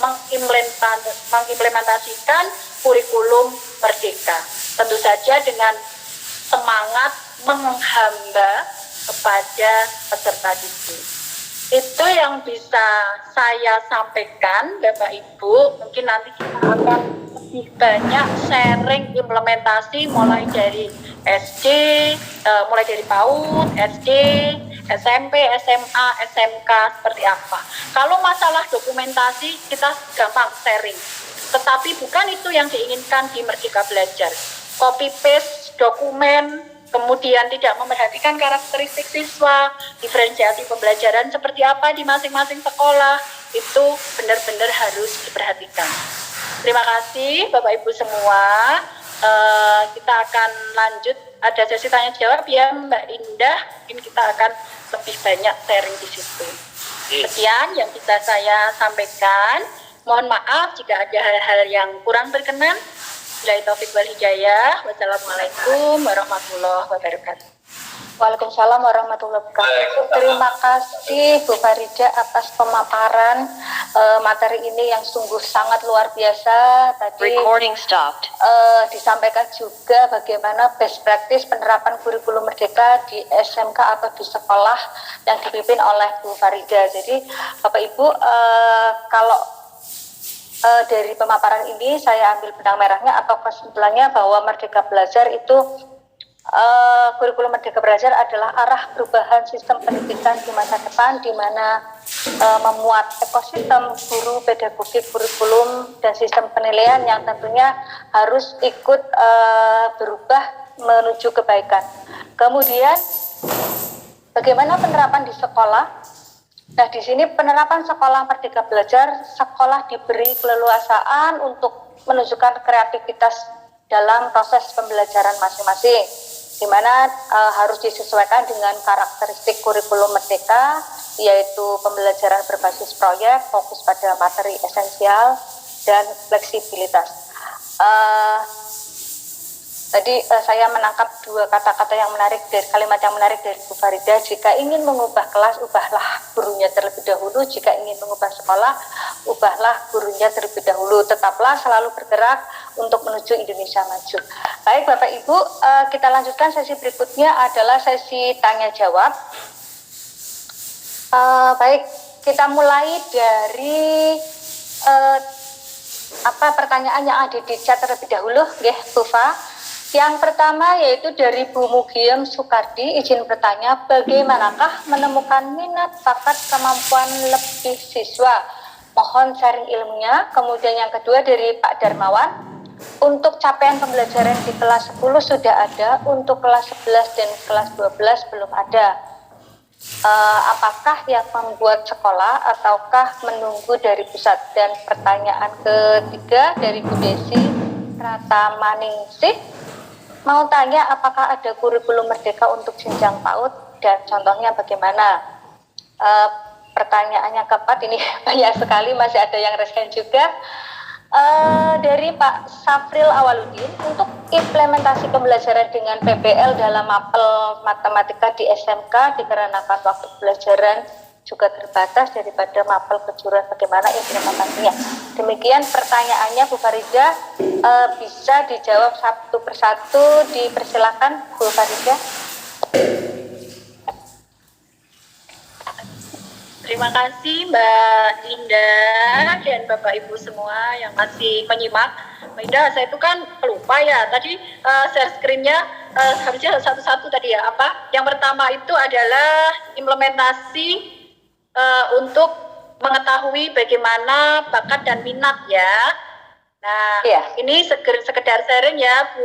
mengimplementasikan kurikulum merdeka. Tentu saja dengan semangat menghamba kepada peserta didik. Itu yang bisa saya sampaikan, Bapak Ibu. Mungkin nanti kita akan lebih banyak sharing implementasi mulai dari SD, mulai dari PAUD, SD, SMP, SMA, SMK seperti apa. Kalau masalah dokumentasi kita gampang sharing, tetapi bukan itu yang diinginkan di Merdeka Belajar. Copy paste dokumen, kemudian tidak memperhatikan karakteristik siswa, diferensiasi pembelajaran seperti apa di masing-masing sekolah, itu benar-benar harus diperhatikan. Terima kasih Bapak Ibu semua. Kita akan lanjut, ada sesi tanya jawab ya Mbak Indah, mungkin kita akan lebih banyak sharing di situ. Sekian yang bisa saya sampaikan. Mohon maaf jika ada hal-hal yang kurang berkenan. Billahi taufiq wal hidayah. Wassalamualaikum warahmatullahi wabarakatuh. Waalaikumsalam warahmatullahi wabarakatuh. Terima kasih Bu Farida atas pemaparan materi ini yang sungguh sangat luar biasa. Tadi disampaikan juga bagaimana best practice penerapan kurikulum merdeka di SMK atau di sekolah yang dipimpin oleh Bu Farida. Jadi Bapak Ibu, kalau dari pemaparan ini saya ambil benang merahnya atau kesimpulannya bahwa Merdeka Belajar itu kurikulum Merdeka Belajar adalah arah perubahan sistem pendidikan di masa depan, di mana memuat ekosistem guru, pedagogi, kurikulum, dan sistem penilaian yang tentunya harus ikut berubah menuju kebaikan. Kemudian bagaimana penerapan di sekolah? Nah, di sini penerapan sekolah Merdeka Belajar, sekolah diberi keleluasaan untuk menunjukkan kreativitas dalam proses pembelajaran masing-masing, di mana harus disesuaikan dengan karakteristik kurikulum merdeka, yaitu pembelajaran berbasis proyek, fokus pada materi esensial, dan fleksibilitas. Tadi saya menangkap dua kata-kata yang menarik dari kalimat yang menarik dari Bu Farida. Jika ingin mengubah kelas, ubahlah gurunya terlebih dahulu. Jika ingin mengubah sekolah, ubahlah gurunya terlebih dahulu. Tetaplah selalu bergerak untuk menuju Indonesia maju. Baik Bapak Ibu, kita lanjutkan sesi berikutnya adalah sesi tanya jawab. Baik, kita mulai dari pertanyaan yang ada di chat terlebih dahulu, nggih Bu Fa. Yang pertama yaitu dari Bu Mugiem Sukardi, izin bertanya, bagaimanakah menemukan minat, bakat, kemampuan lebih siswa? Mohon sharing ilmunya. Kemudian yang kedua dari Pak Darmawan, untuk capaian pembelajaran di kelas 10 sudah ada, untuk kelas 11 dan kelas 12 belum ada. Apakah yang membuat sekolah ataukah menunggu dari pusat? Dan pertanyaan ketiga dari Bu Desi Pratamaningsih, mau tanya apakah ada kurikulum merdeka untuk jenjang PAUD dan contohnya bagaimana? Pertanyaannya keempat ini banyak sekali, masih ada yang resen juga. Dari Pak Safril Awaludin, untuk implementasi pembelajaran dengan PBL dalam mapel matematika di SMK dikarenakan waktu pembelajaran juga terbatas daripada mapel kejuruan, bagaimana implementasinya? Demikian pertanyaannya Bu Farida, bisa dijawab satu persatu, dipersilakan Bu Farida. Terima kasih Mbak Indah dan Bapak Ibu semua yang masih menyimak. Mbak Indah, saya itu kan pelupa ya, tadi share screen-nya harusnya satu-satu tadi ya. Yang pertama itu adalah implementasi untuk mengetahui bagaimana bakat dan minat ya. Nah, ini sekedar sharing ya Bu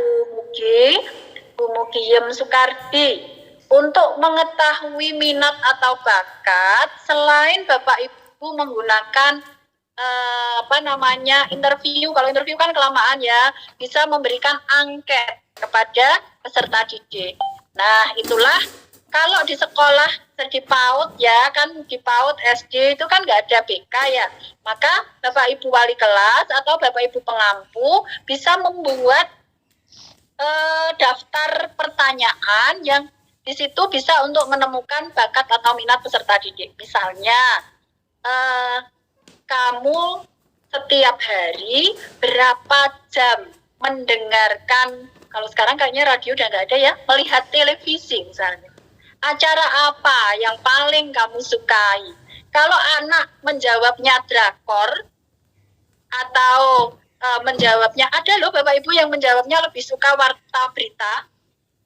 Mugiem Sukardi. Untuk mengetahui minat atau bakat, selain Bapak Ibu menggunakan interview, kalau interview kan kelamaan ya, bisa memberikan angket kepada peserta didik. Nah, itulah kalau di sekolah di PAUD ya, kan di PAUD SD itu kan nggak ada BK ya, maka Bapak Ibu wali kelas atau Bapak Ibu pengampu bisa membuat daftar pertanyaan yang di situ bisa untuk menemukan bakat atau minat peserta didik. Misalnya, kamu setiap hari berapa jam mendengarkan, kalau sekarang kayaknya radio udah nggak ada ya, melihat televisi misalnya. Acara apa yang paling kamu sukai? Kalau anak menjawabnya drakor atau menjawabnya, ada loh Bapak Ibu yang menjawabnya lebih suka warta berita,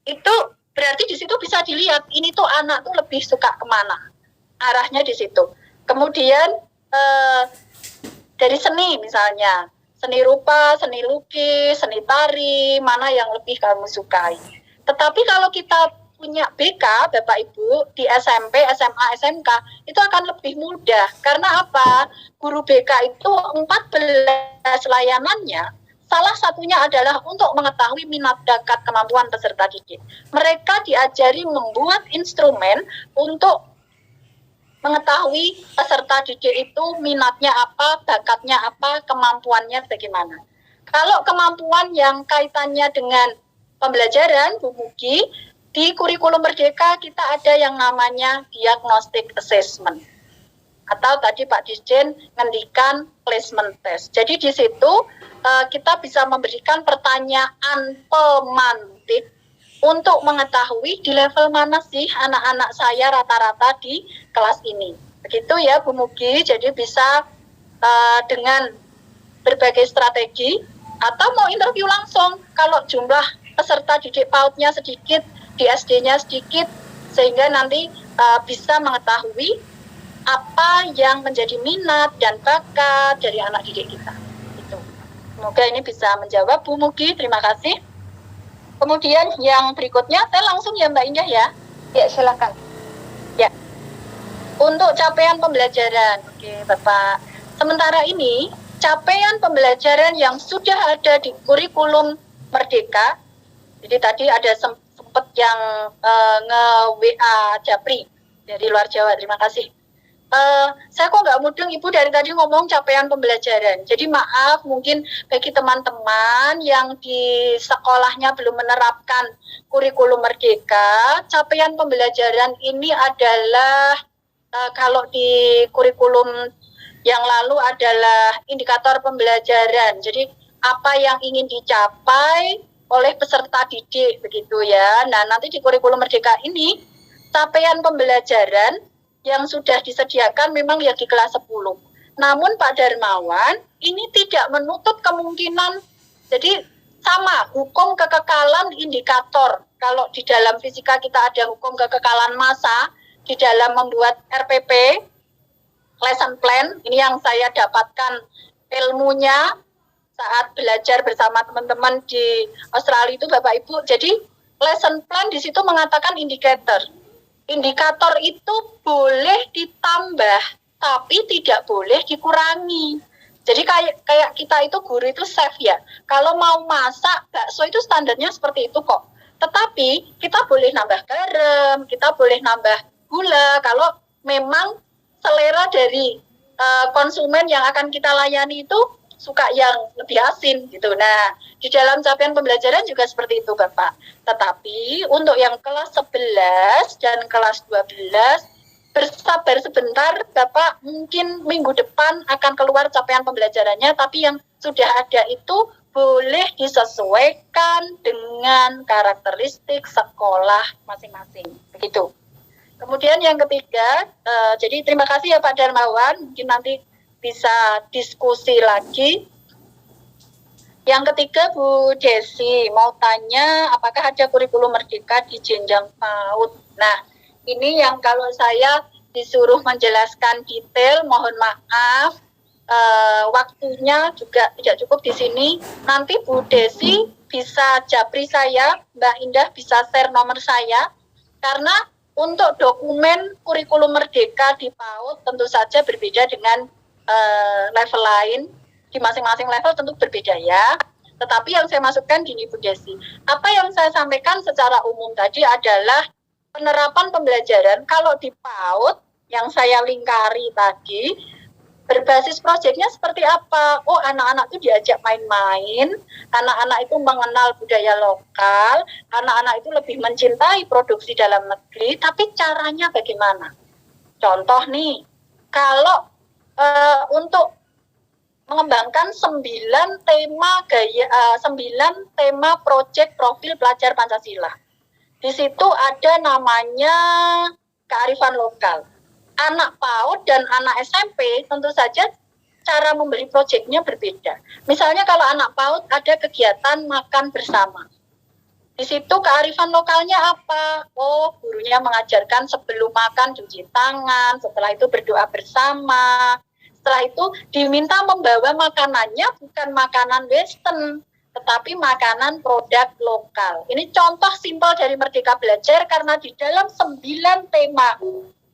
itu berarti di situ bisa dilihat ini tuh anak tuh lebih suka kemana, arahnya di situ. Kemudian dari seni misalnya, seni rupa, seni lukis, seni tari, mana yang lebih kamu sukai. Tetapi kalau kita punya BK, Bapak Ibu, di SMP, SMA, SMK, itu akan lebih mudah. Karena apa? Guru BK itu 14 layanannya, salah satunya adalah untuk mengetahui minat bakat kemampuan peserta didik. Mereka diajari membuat instrumen untuk mengetahui peserta didik itu minatnya apa, bakatnya apa, kemampuannya bagaimana. Kalau kemampuan yang kaitannya dengan pembelajaran, Bu Mugi, di kurikulum Merdeka kita ada yang namanya diagnostic assessment. Atau tadi Pak Dirjen ngendikan placement test. Jadi di situ kita bisa memberikan pertanyaan pemantik untuk mengetahui di level mana sih anak-anak saya rata-rata di kelas ini. Begitu ya Bu Mugi, jadi bisa dengan berbagai strategi atau mau interview langsung kalau jumlah peserta didik PAUD-nya sedikit, di SD-nya sedikit, sehingga nanti bisa mengetahui apa yang menjadi minat dan bakat dari anak didik kita. Itu. Semoga ini bisa menjawab Bu Mugi, terima kasih. Kemudian yang berikutnya, saya langsung ya Mbak Indah ya. Ya, silakan. Ya. Untuk capaian pembelajaran, oke Bapak. Sementara ini, capaian pembelajaran yang sudah ada di kurikulum Merdeka, jadi tadi ada sempat yang nge-WA Japri dari luar Jawa, terima kasih. Saya kok nggak mudeng Ibu dari tadi ngomong capaian pembelajaran. Jadi maaf mungkin bagi teman-teman yang di sekolahnya belum menerapkan kurikulum Merdeka, capaian pembelajaran ini adalah kalau di kurikulum yang lalu adalah indikator pembelajaran. Jadi apa yang ingin dicapai oleh peserta didik begitu ya. Nah nanti di kurikulum Merdeka ini capaian pembelajaran yang sudah disediakan memang ya di kelas 10. Namun Pak Darmawan, ini tidak menutup kemungkinan, jadi sama, hukum kekekalan indikator. Kalau di dalam fisika kita ada hukum kekekalan massa, di dalam membuat RPP, lesson plan, ini yang saya dapatkan ilmunya saat belajar bersama teman-teman di Australia itu Bapak Ibu. Jadi lesson plan di situ mengatakan indikator. Indikator itu boleh ditambah, tapi tidak boleh dikurangi. Jadi kayak kita itu guru itu chef ya. Kalau mau masak bakso itu standarnya seperti itu kok. Tetapi kita boleh nambah garam, kita boleh nambah gula. Kalau memang selera dari konsumen yang akan kita layani itu suka yang lebih asin gitu. Nah, di dalam capaian pembelajaran juga seperti itu Bapak. Tetapi untuk yang kelas 11 dan kelas 12 bersabar sebentar Bapak, mungkin minggu depan akan keluar capaian pembelajarannya, tapi yang sudah ada itu boleh disesuaikan dengan karakteristik sekolah masing-masing. Begitu. Kemudian yang ketiga, jadi terima kasih ya Pak Darmawan, mungkin nanti bisa diskusi lagi. Yang ketiga Bu Desi mau tanya apakah ada kurikulum Merdeka di jenjang PAUD. Nah ini yang kalau saya disuruh menjelaskan detail mohon maaf waktunya juga tidak cukup di sini. Nanti Bu Desi bisa japri saya, Mbak Indah bisa share nomor saya, karena untuk dokumen kurikulum Merdeka di PAUD tentu saja berbeda dengan level lain, di masing-masing level tentu berbeda ya. Tetapi yang saya masukkan gini Bu Desi, apa yang saya sampaikan secara umum tadi adalah penerapan pembelajaran kalau di PAUD yang saya lingkari tadi, berbasis proyeknya seperti apa? Oh, anak-anak itu diajak main-main, anak-anak itu mengenal budaya lokal, anak-anak itu lebih mencintai produksi dalam negeri, tapi caranya bagaimana? Contoh nih, kalau untuk mengembangkan 9 tema proyek profil pelajar Pancasila. Di situ ada namanya kearifan lokal. Anak PAUD dan anak SMP tentu saja cara membeli proyeknya berbeda. Misalnya kalau anak PAUD ada kegiatan makan bersama. Di situ kearifan lokalnya apa? Oh, gurunya mengajarkan sebelum makan cuci tangan, setelah itu berdoa bersama. Setelah itu diminta membawa makanannya bukan makanan western, tetapi makanan produk lokal. Ini contoh simpel dari Merdeka Belajar karena di dalam 9 tema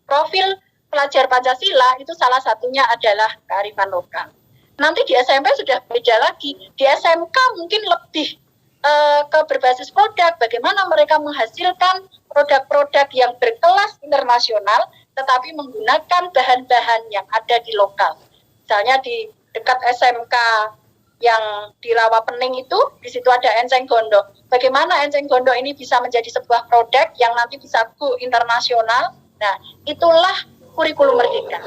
profil pelajar Pancasila itu salah satunya adalah kearifan lokal. Nanti di SMP sudah beda lagi. Di SMK mungkin lebih ke berbasis produk, bagaimana mereka menghasilkan produk-produk yang berkelas internasional tetapi menggunakan bahan-bahan yang ada di lokal. Misalnya di dekat SMK yang di Rawapening itu, di situ ada enceng gondok. Bagaimana enceng gondok ini bisa menjadi sebuah produk yang nanti bisa go internasional. Nah, itulah kurikulum Merdeka.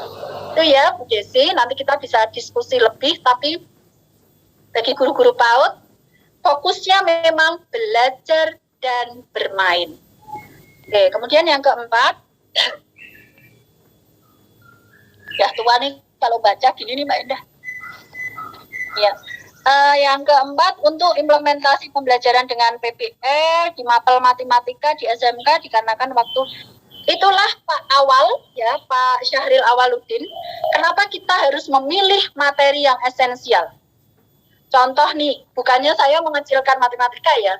Itu ya, Bu Desi, nanti kita bisa diskusi lebih, tapi bagi guru-guru PAUD, fokusnya memang belajar dan bermain. Oke, kemudian yang keempat, ya tua nih kalau baca gini nih Mbak Indah. Ya, yang keempat untuk implementasi pembelajaran dengan PPE di mapel matematika di SMK dikarenakan waktu itulah Pak Syahril Awaludin. Kenapa kita harus memilih materi yang esensial? Contoh nih, bukannya saya mengecilkan matematika ya.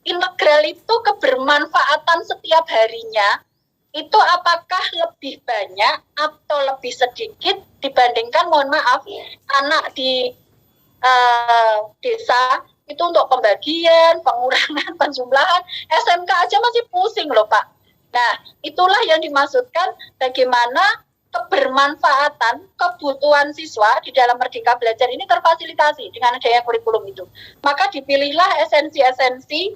Integral itu kebermanfaatan setiap harinya itu apakah lebih banyak atau lebih sedikit dibandingkan, mohon maaf, anak di desa itu untuk pembagian, pengurangan, penjumlahan, SMK aja masih pusing loh Pak. Nah, itulah yang dimaksudkan bagaimana kebermanfaatan kebutuhan siswa di dalam Merdeka Belajar ini terfasilitasi dengan adanya kurikulum itu. Maka dipilihlah esensi-esensi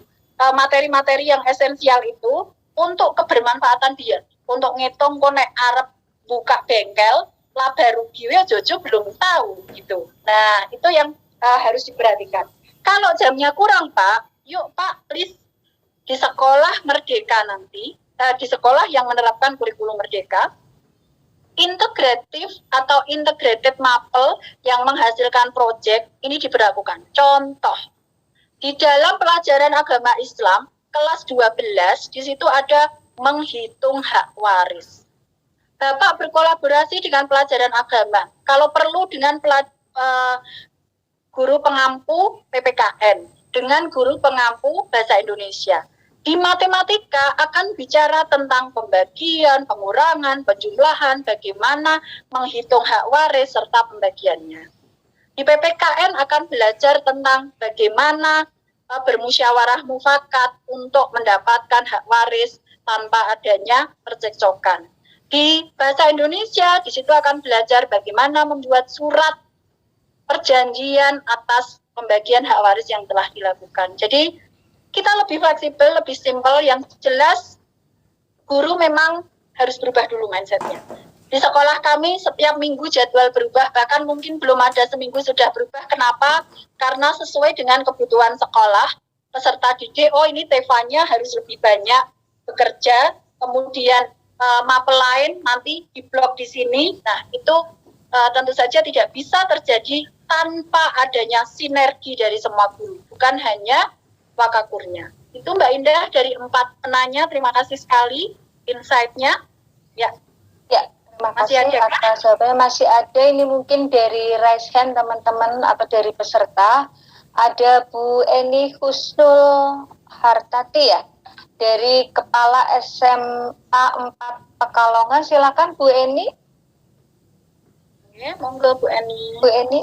materi-materi yang esensial itu untuk kebermanfaatan dia. Untuk ngitung konek arep buka bengkel, laba rugi ya Jojo belum tahu gitu. Nah, itu yang harus diperhatikan. Kalau jamnya kurang Pak, yuk Pak please di sekolah Merdeka nanti, di sekolah yang menerapkan kurikulum Merdeka, integratif atau integrated mapel yang menghasilkan proyek ini diberlakukan. Contoh, di dalam pelajaran agama Islam kelas 12 di situ ada menghitung hak waris. Bapak berkolaborasi dengan pelajaran agama. Kalau perlu dengan guru pengampu PPKN, dengan guru pengampu bahasa Indonesia. Di matematika akan bicara tentang pembagian, pengurangan, penjumlahan, bagaimana menghitung hak waris serta pembagiannya. Di PPKN akan belajar tentang bagaimana bermusyawarah mufakat untuk mendapatkan hak waris tanpa adanya percekcokan. Di bahasa Indonesia, di situ akan belajar bagaimana membuat surat perjanjian atas pembagian hak waris yang telah dilakukan. Jadi kita lebih fleksibel, lebih simpel, yang jelas guru memang harus berubah dulu mindsetnya. Di sekolah kami setiap minggu jadwal berubah, bahkan mungkin belum ada seminggu sudah berubah. Kenapa? Karena sesuai dengan kebutuhan sekolah, peserta didik, oh ini TV-nya harus lebih banyak bekerja, kemudian mapel lain nanti di blok di sini. Nah itu tentu saja tidak bisa terjadi tanpa adanya sinergi dari semua guru, bukan hanya wakakurnya. Itu Mbak Indah dari 4 penanya, terima kasih sekali insight-nya. Ya. Terima kasih atas jawabannya. Masih ada ini mungkin dari raise hand teman-teman atau dari peserta. Ada Bu Eni Husnul Hartati ya, dari Kepala SMA 4 Pekalongan. Silakan Bu Eni. Ya, monggo Bu Eni. Bu Eni.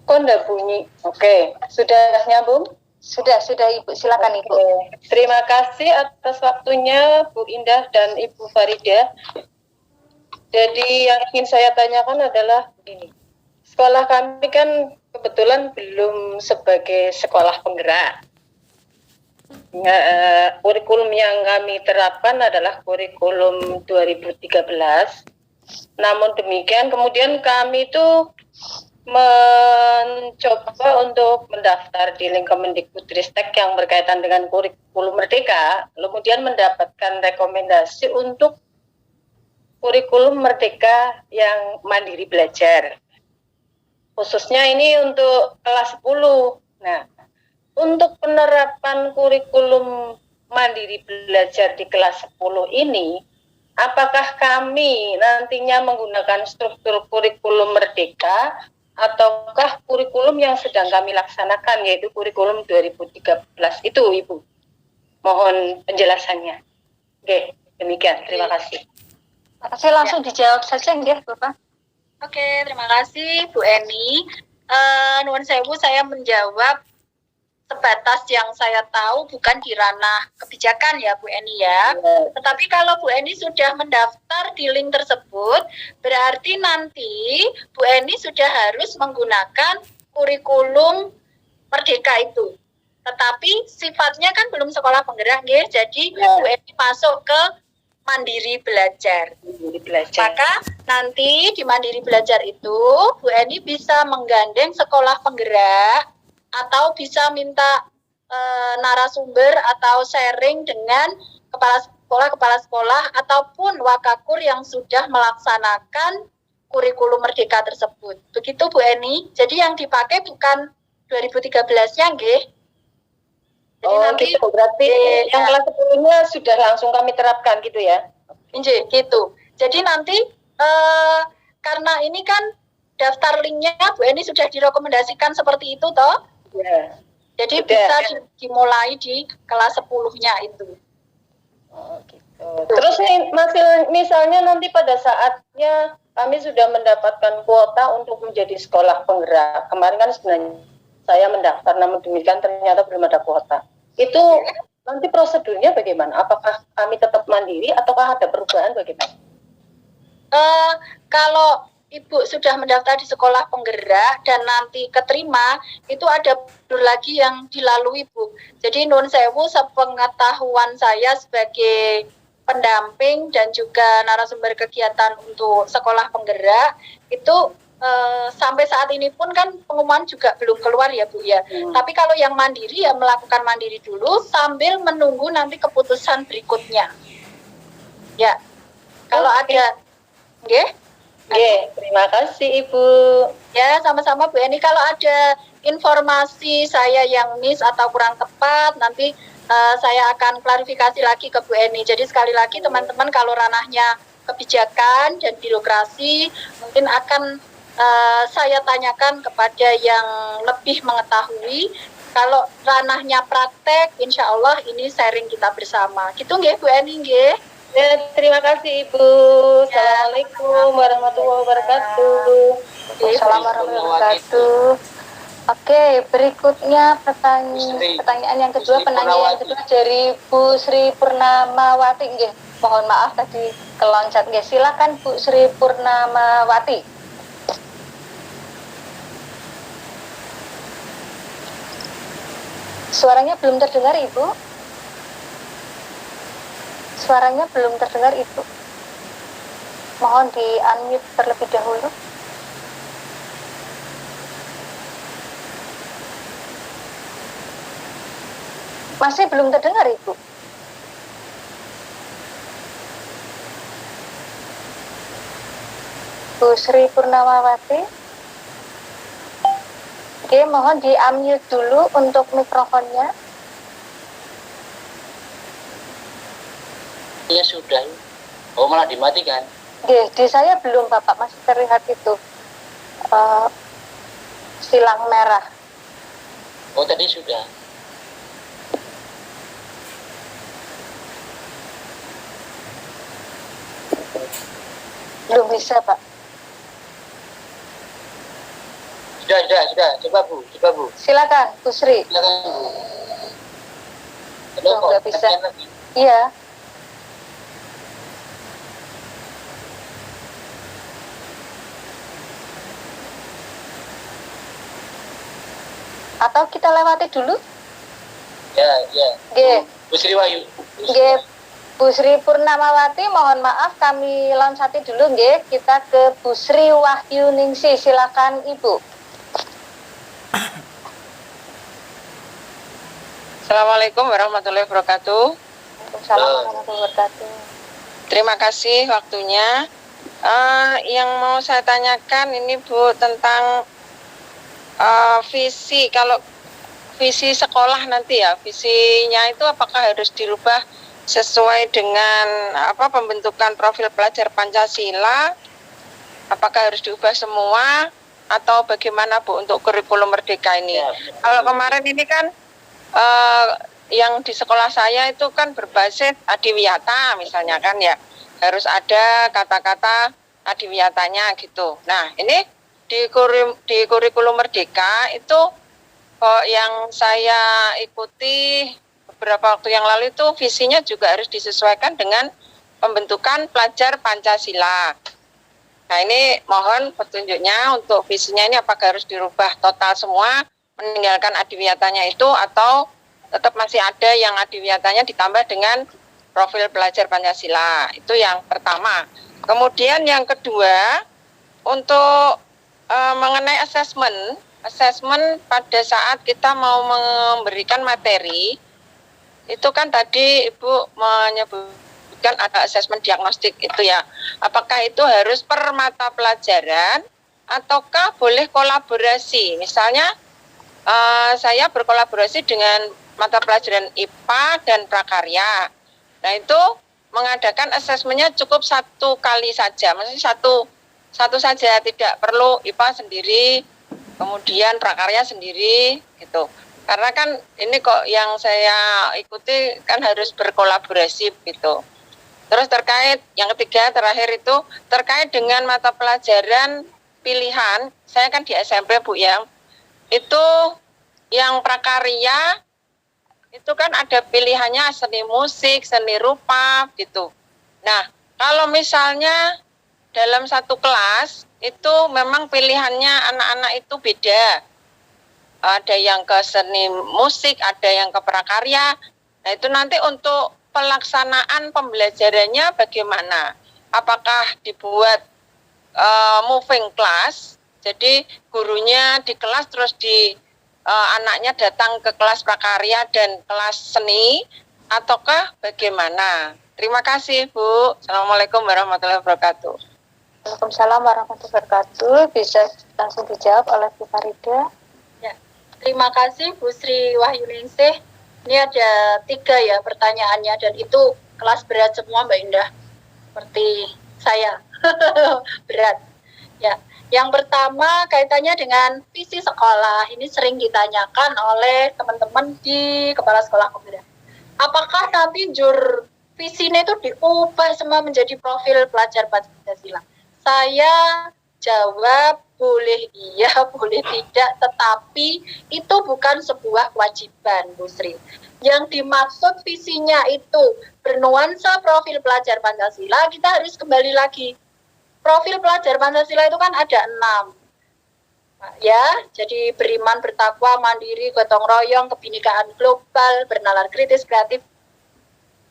Kok enggak bunyi? Oke, sudah nyambung? Sudah Ibu, silakan Ibu. Terima kasih atas waktunya Bu Indah dan Ibu Farida. Jadi yang ingin saya tanyakan adalah ini. Sekolah kami kan kebetulan belum sebagai sekolah penggerak. Kurikulum yang kami terapkan adalah kurikulum 2013. Namun demikian, kemudian kami itu mencoba untuk mendaftar di link Kemendikbudristek yang berkaitan dengan kurikulum merdeka, kemudian mendapatkan rekomendasi untuk kurikulum merdeka yang mandiri belajar. Khususnya ini untuk kelas 10. Nah, untuk penerapan kurikulum mandiri belajar di kelas 10 ini, apakah kami nantinya menggunakan struktur kurikulum merdeka ataukah kurikulum yang sedang kami laksanakan, yaitu kurikulum 2013 itu, Ibu? Mohon penjelasannya. Oke, demikian. Terima kasih. Terima kasih, langsung dijawab saja nggih, Bapak. Oke, terima kasih Bu Eni. Nuwun sewu, saya menjawab sebatas yang saya tahu, bukan di ranah kebijakan ya Bu Eni ya. Tetapi kalau Bu Eni sudah mendaftar di link tersebut, berarti nanti Bu Eni sudah harus menggunakan kurikulum merdeka itu. Tetapi sifatnya kan belum sekolah penggerak, jadi Bu Eni masuk ke mandiri belajar. Maka nanti di mandiri belajar itu Bu Eni bisa menggandeng sekolah penggerak atau bisa minta narasumber atau sharing dengan kepala sekolah ataupun wakakur yang sudah melaksanakan kurikulum merdeka tersebut. Begitu Bu Eni. Jadi yang dipakai bukan 2013-nya nggih. Jadi nanti gitu. Berarti yang kelas 10-nya sudah langsung kami terapkan gitu ya? Nggih, gitu. Jadi nanti karena ini kan daftar linknya Bu Eni sudah direkomendasikan seperti itu toh? Ya. Jadi bisa dimulai di kelas 10-nya itu. Oh, gitu. Terus nih, misalnya nanti pada saatnya kami sudah mendapatkan kuota untuk menjadi sekolah penggerak. Kemarin kan sebenarnya saya mendaftar, namun demikian ternyata belum ada kuota. Itu nanti prosedurnya bagaimana? Apakah kami tetap mandiri ataukah ada perubahan bagaimana? Kalau Ibu sudah mendaftar di sekolah penggerak dan nanti keterima, itu ada prosedur lagi yang dilalui Bu. Jadi nuwun sewu, sepengetahuan saya sebagai pendamping dan juga narasumber kegiatan untuk sekolah penggerak, itu sampai saat ini pun kan pengumuman juga belum keluar ya Bu ya. Tapi kalau yang mandiri ya melakukan mandiri dulu sambil menunggu nanti keputusan berikutnya. Ya, kalau ada, nggih. Terima kasih Ibu. Ya, sama-sama Bu Eni. Kalau ada informasi saya yang miss atau kurang tepat, nanti saya akan klarifikasi lagi ke Bu Eni. Jadi sekali lagi teman-teman, kalau ranahnya kebijakan dan birokrasi, mungkin akan saya tanyakan kepada yang lebih mengetahui. Kalau ranahnya praktek, insya Allah ini sharing kita bersama. Gitu nggih Bu Eni nggih? Ya, terima kasih Ibu. Assalamualaikum warahmatullahi wabarakatuh. Assalamualaikum warahmatullahi wabarakatuh. Oke, berikutnya pertanyaan yang kedua, penanya yang kedua dari Bu Sri Purnamawati. Nggih, mohon maaf tadi keloncat. Nggih, silakan Bu Sri Purnamawati. Suaranya belum terdengar, Ibu. Suaranya belum terdengar, Ibu. Mohon di-unmute terlebih dahulu. Masih belum terdengar, Ibu. Bu Sri Purnamawati. Oke, mohon di-unmute dulu untuk mikrofonnya. Ya sudah. Oh, malah dimatikan. Oke, di saya belum, Bapak, masih terlihat itu silang merah. Oh, tadi sudah. Belum bisa, Pak. Sudah. Coba Bu. Silakan, Bu Sri. Silakan. Belum, nggak bisa. Iya. Atau kita lewati dulu? Ya. Nggih. Bu Sri Wahyu. Nggih, Bu Sri Purnamawati, mohon maaf kami loncati dulu nggih. Kita ke Bu Sri Wahyuningsih. Silakan Ibu. Assalamualaikum warahmatullahi wabarakatuh. Waalaikumsalam warahmatullahi wabarakatuh. Terima kasih waktunya. Yang mau saya tanyakan ini Bu tentang visi. Kalau visi sekolah nanti ya, visinya itu apakah harus dirubah sesuai dengan pembentukan profil pelajar Pancasila? Apakah harus diubah semua atau bagaimana Bu untuk kurikulum merdeka ini? Ya, kalau kemarin ini kan yang di sekolah saya itu kan berbasis adiwiyata misalnya kan ya, harus ada kata-kata adiwiyatanya gitu. Nah ini di kurikulum merdeka itu yang saya ikuti beberapa waktu yang lalu itu visinya juga harus disesuaikan dengan pembentukan pelajar Pancasila. Nah ini mohon petunjuknya untuk visinya ini apakah harus dirubah total semua, meninggalkan adiwiyatanya itu, atau tetap masih ada yang adiwiyatanya ditambah dengan profil pelajar Pancasila. Itu yang pertama. Kemudian yang kedua, untuk mengenai asesmen pada saat kita mau memberikan materi, itu kan tadi Ibu menyebutkan ada asesmen diagnostik itu ya. Apakah itu harus per mata pelajaran ataukah boleh kolaborasi? Misalnya saya berkolaborasi dengan mata pelajaran IPA dan prakarya. Nah itu mengadakan asesmennya cukup satu kali saja, maksudnya satu saja, tidak perlu IPA sendiri, kemudian prakarya sendiri gitu. Karena kan ini kok yang saya ikuti kan harus berkolaborasi gitu. Terus terkait yang ketiga terakhir itu terkait dengan mata pelajaran pilihan, saya kan di SMP Bu ya, itu yang prakarya itu kan ada pilihannya seni musik, seni rupa gitu. Nah kalau misalnya dalam satu kelas itu memang pilihannya anak-anak itu beda. Ada yang ke seni musik, ada yang ke prakarya. Nah itu nanti untuk pelaksanaan pembelajarannya bagaimana? Apakah dibuat moving class? Jadi gurunya di kelas terus anaknya datang ke kelas prakarya dan kelas seni, ataukah bagaimana? Terima kasih Bu. Assalamualaikum warahmatullahi wabarakatuh. Waalaikumsalam warahmatullahi wabarakatuh. Bisa langsung dijawab oleh Bu Farida. Ya, terima kasih Bu Sri Wahyuningsih. Ini ada 3 ya pertanyaannya, dan itu kelas berat semua Mbak Indah, seperti saya. Berat. Ya, yang pertama kaitannya dengan visi sekolah. Ini sering ditanyakan oleh teman-teman di kepala sekolah pemuda. Apakah nanti visinya itu diubah semua menjadi profil pelajar Pancasila? Saya jawab boleh iya, boleh tidak, tetapi itu bukan sebuah kewajiban, Bu Sri. Yang dimaksud visinya itu bernuansa profil pelajar Pancasila, kita harus kembali lagi. Profil pelajar Pancasila itu kan ada 6. Ya, jadi beriman, bertakwa, mandiri, gotong royong, kebinekaan global, bernalar kritis, kreatif.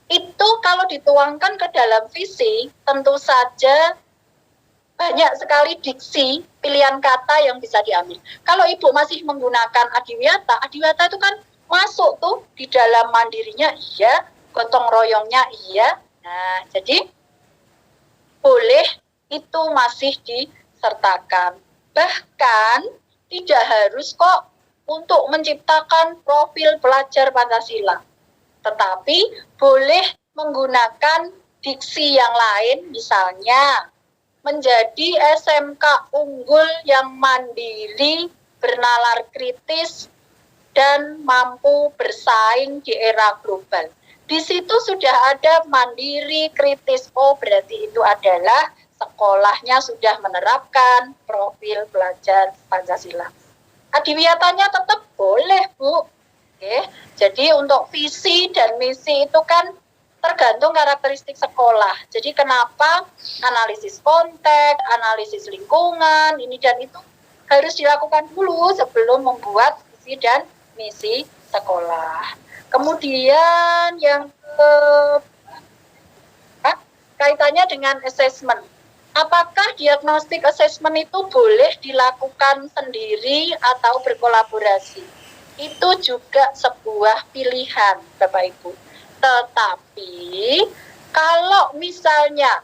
Itu kalau dituangkan ke dalam visi, tentu saja banyak sekali diksi, pilihan kata yang bisa diambil. Kalau Ibu masih menggunakan adiwiyata itu kan masuk tuh di dalam mandirinya iya, gotong royongnya iya. Nah, jadi boleh itu masih disertakan. Bahkan tidak harus kok untuk menciptakan profil pelajar Pancasila. Tetapi boleh menggunakan diksi yang lain, misalnya menjadi SMK unggul yang mandiri, bernalar kritis, dan mampu bersaing di era global. Di situ sudah ada mandiri, kritis. Oh, berarti itu adalah sekolahnya sudah menerapkan profil pelajar Pancasila. Adiwiyatanya tetap boleh, Bu. Oke. Jadi untuk visi dan misi itu kan tergantung karakteristik sekolah. Jadi kenapa analisis konteks, analisis lingkungan, ini dan itu harus dilakukan dulu sebelum membuat visi dan misi sekolah. Kemudian yang kaitannya dengan assessment. Apakah diagnostik assessment itu boleh dilakukan sendiri atau berkolaborasi? Itu juga sebuah pilihan, Bapak Ibu. Tetapi kalau misalnya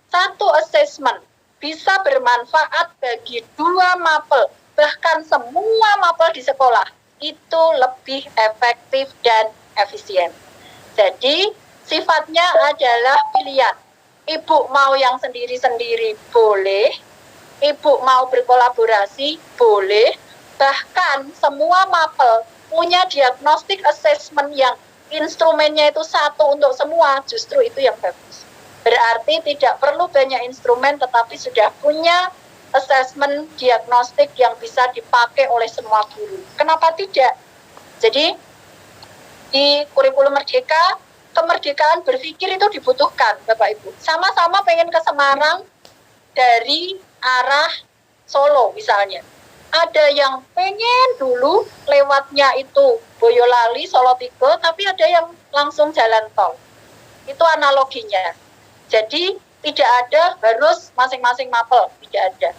satu assessment bisa bermanfaat bagi 2 mapel, bahkan semua mapel di sekolah, itu lebih efektif dan efisien. Jadi sifatnya adalah pilihan. Ibu mau yang sendiri-sendiri boleh, ibu mau berkolaborasi boleh, bahkan semua mapel punya diagnostik assessment yang instrumennya itu satu untuk semua, justru itu yang bagus. Berarti tidak perlu banyak instrumen, tetapi sudah punya assessment diagnostik yang bisa dipakai oleh semua guru. Kenapa tidak? Jadi di kurikulum Merdeka, kemerdekaan berpikir itu dibutuhkan, Bapak Ibu. Sama-sama pengen ke Semarang dari arah Solo misalnya. Ada yang pengen dulu lewatnya itu Boyolali, Solo Tigo, tapi ada yang langsung jalan tol. Itu analoginya. Jadi tidak ada harus masing-masing mapel, tidak ada.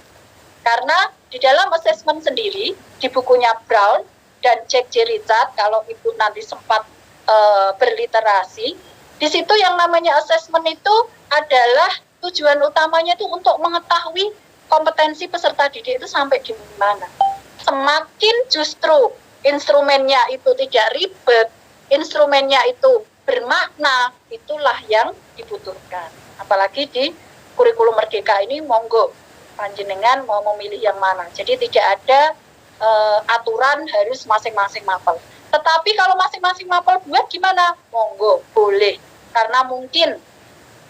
Karena di dalam assessment sendiri, di bukunya Brown dan Jack J. Richard, kalau Ibu nanti sempat berliterasi, di situ yang namanya assessment itu adalah tujuan utamanya itu untuk mengetahui kompetensi peserta didik itu sampai di mana. Semakin justru instrumennya itu tidak ribet, instrumennya itu bermakna, itulah yang dibutuhkan. Apalagi di kurikulum Merdeka ini, monggo panjenengan mau memilih yang mana. Jadi tidak ada aturan harus masing-masing mapel. Tetapi kalau masing-masing mapel buat gimana? Monggo, boleh. Karena mungkin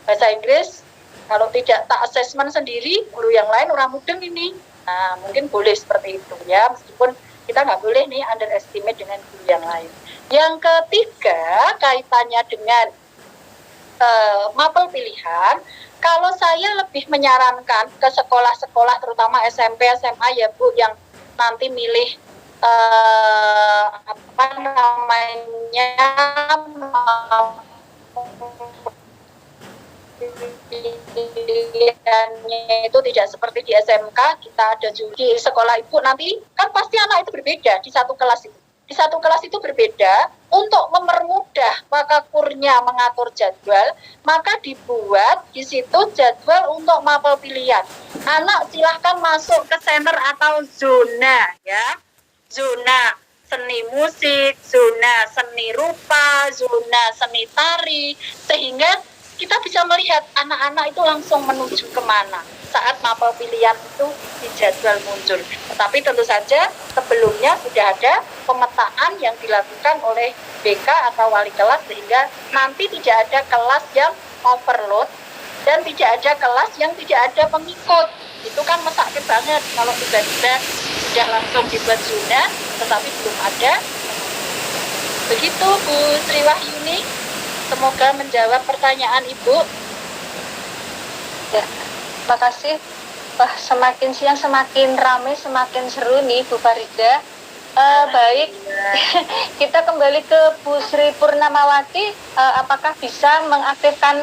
bahasa Inggris, kalau tidak tak assessment sendiri, guru yang lain orang mudeng ini. Nah, mungkin boleh seperti itu ya, meskipun kita nggak boleh nih underestimate dengan guru yang lain. Yang ketiga, kaitannya dengan mapel pilihan, kalau saya lebih menyarankan ke sekolah-sekolah, terutama SMP, SMA ya Bu, yang nanti milih pilihannya itu tidak seperti di SMK, kita ada juga di sekolah Ibu nanti, kan pasti anak itu berbeda di satu kelas itu. Di satu kelas itu berbeda, untuk mempermudah Wakakurnya mengatur jadwal, maka dibuat di situ jadwal untuk mapel pilihan. Anak silahkan masuk ke center atau zona ya. Zona seni musik, zona seni rupa, zona seni tari, sehingga kita bisa melihat anak-anak itu langsung menuju kemana saat mapel pilihan itu di jadwal muncul. Tapi tentu saja sebelumnya sudah ada pemetaan yang dilakukan oleh BK atau wali kelas, sehingga nanti tidak ada kelas yang overload dan tidak ada kelas yang tidak ada pengikut. Itu kan mesakit banget kalau tiba-tiba sudah langsung dibuat zona tetapi belum ada. Begitu Bu Sri Wahyuni, semoga menjawab pertanyaan Ibu. Ya, terima kasih. Wah, semakin siang semakin ramai, semakin seru nih Bu Farida. Baik, kita kembali ke Bu Sri Purnamawati. Apakah bisa mengaktifkan